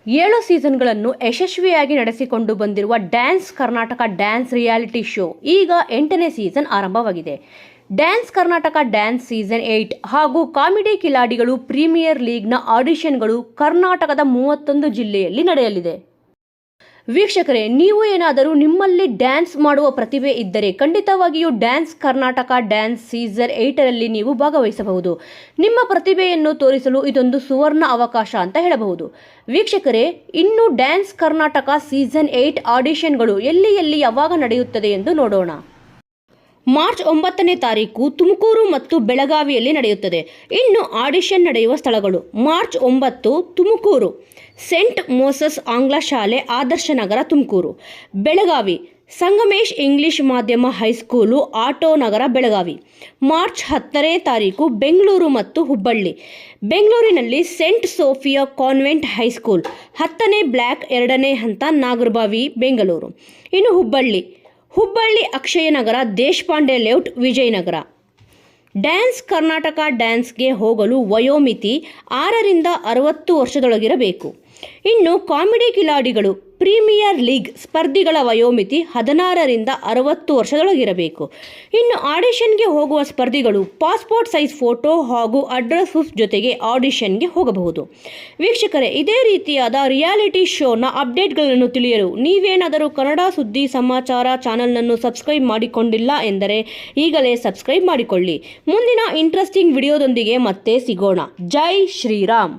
7 ಸೀಸನ್ಗಳನ್ನು ಯಶಸ್ವಿಯಾಗಿ ನಡೆಸಿಕೊಂಡು ಬಂದಿರುವ dance Karnataka dance reality show ಈಗ 8ನೇ ಸೀಸನ್ ಆರಂಭವಾಗಿದೆ. ಡ್ಯಾನ್ಸ್ ಕರ್ನಾಟಕ ಡ್ಯಾನ್ಸ್ ಸೀಸನ್ 8 ಹಾಗೂ ಕಾಮಿಡಿ ಕಿಲಾಡಿಗಳು ಪ್ರೀಮಿಯರ್ ಲೀಗ್ನ ಆಡಿಷನ್ಗಳು ಕರ್ನಾಟಕದ 31 ಜಿಲ್ಲೆಯಲ್ಲಿ ನಡೆಯಲಿದೆ. ವೀಕ್ಷಕರೇ, ನೀವು ಏನಾದರೂ ನಿಮ್ಮಲ್ಲಿ ಡ್ಯಾನ್ಸ್ ಮಾಡುವ ಪ್ರತಿಭೆ ಇದ್ದರೆ ಖಂಡಿತವಾಗಿಯೂ ಡ್ಯಾನ್ಸ್ ಕರ್ನಾಟಕ ಡ್ಯಾನ್ಸ್ ಸೀಸನ್ 8ರಲ್ಲಿ ನೀವು ಭಾಗವಹಿಸಬಹುದು. ನಿಮ್ಮ ಪ್ರತಿಭೆಯನ್ನು ತೋರಿಸಲು ಇದೊಂದು ಸುವರ್ಣ ಅವಕಾಶ ಅಂತ ಹೇಳಬಹುದು. ವೀಕ್ಷಕರೇ, ಇನ್ನು ಡ್ಯಾನ್ಸ್ ಕರ್ನಾಟಕ ಸೀಸನ್ 8 ಆಡಿಷನ್ಗಳು ಎಲ್ಲಿ ಯಾವಾಗ ನಡೆಯುತ್ತದೆ ಎಂದು ನೋಡೋಣ. ಮಾರ್ಚ್ 9ನೇ ತಾರೀಕು ತುಮಕೂರು ಮತ್ತು ಬೆಳಗಾವಿಯಲ್ಲಿ ನಡೆಯುತ್ತದೆ. ಇನ್ನು ಆಡಿಷನ್ ನಡೆಯುವ ಸ್ಥಳಗಳು: ಮಾರ್ಚ್ 9 ತುಮಕೂರು, ಸೆಂಟ್ ಮೋಸಸ್ ಆಂಗ್ಲ ಶಾಲೆ, ಆದರ್ಶ ನಗರ, ತುಮಕೂರು. ಬೆಳಗಾವಿ, ಸಂಗಮೇಶ್ ಇಂಗ್ಲಿಷ್ ಮಾಧ್ಯಮ high school, auto Nagar, Belagavi. March 10ನೇ ತಾರೀಕು ಬೆಂಗಳೂರು ಮತ್ತು ಹುಬ್ಬಳ್ಳಿ. ಬೆಂಗಳೂರಿನಲ್ಲಿ ಸೆಂಟ್ ಸೋಫಿಯಾ ಕಾನ್ವೆಂಟ್ ಹೈಸ್ಕೂಲ್, 10ನೇ ಬ್ಲಾಕ್, 2ನೇ ಹಂತ, ನಾಗರಬಾವಿ, ಬೆಂಗಳೂರು. ಇನ್ನು ಹುಬ್ಬಳ್ಳಿ ಅಕ್ಷಯ ನಗರ, ದೇಶಪಾಂಡೆ ಲೇಔಟ್, ವಿಜಯನಗರ. ಡ್ಯಾನ್ಸ್ ಕರ್ನಾಟಕ ಡ್ಯಾನ್ಸ್ಗೆ ಹೋಗಲು ವಯೋಮಿತಿ 6ರಿಂದ 60 ವರ್ಷದೊಳಗಿರಬೇಕು. ಇನ್ನು ಕಾಮಿಡಿ ಕಿಲಾಡಿಗಳು ಪ್ರೀಮಿಯರ್ ಲೀಗ್ ಸ್ಪರ್ಧಿಗಳ ವಯೋಮಿತಿ 16ರಿಂದ 60 ವರ್ಷದೊಳಗಿರಬೇಕು. ಇನ್ನು ಆಡಿಷನ್ಗೆ ಹೋಗುವ ಸ್ಪರ್ಧಿಗಳು ಪಾಸ್ಪೋರ್ಟ್ ಸೈಜ್ ಫೋಟೋ ಹಾಗೂ ಅಡ್ರೆಸ್ ಪ್ರೂಫ್ ಜೊತೆಗೆ ಆಡಿಷನ್ಗೆ ಹೋಗಬಹುದು. ವೀಕ್ಷಕರೇ, ಇದೇ ರೀತಿಯಾದ ರಿಯಾಲಿಟಿ ಶೋನ ಅಪ್ಡೇಟ್ಗಳನ್ನು ತಿಳಿಯಲು ನೀವೇನಾದರೂ ಕನ್ನಡ ಸುದ್ದಿ ಸಮಾಚಾರ ಚಾನಲ್ನನ್ನು ಸಬ್ಸ್ಕ್ರೈಬ್ ಮಾಡಿಕೊಂಡಿಲ್ಲ ಎಂದರೆ ಈಗಲೇ ಸಬ್ಸ್ಕ್ರೈಬ್ ಮಾಡಿಕೊಳ್ಳಿ. ಮುಂದಿನ ಇಂಟ್ರೆಸ್ಟಿಂಗ್ ವಿಡಿಯೋದೊಂದಿಗೆ ಮತ್ತೆ ಸಿಗೋಣ. ಜೈ ಶ್ರೀರಾಮ್.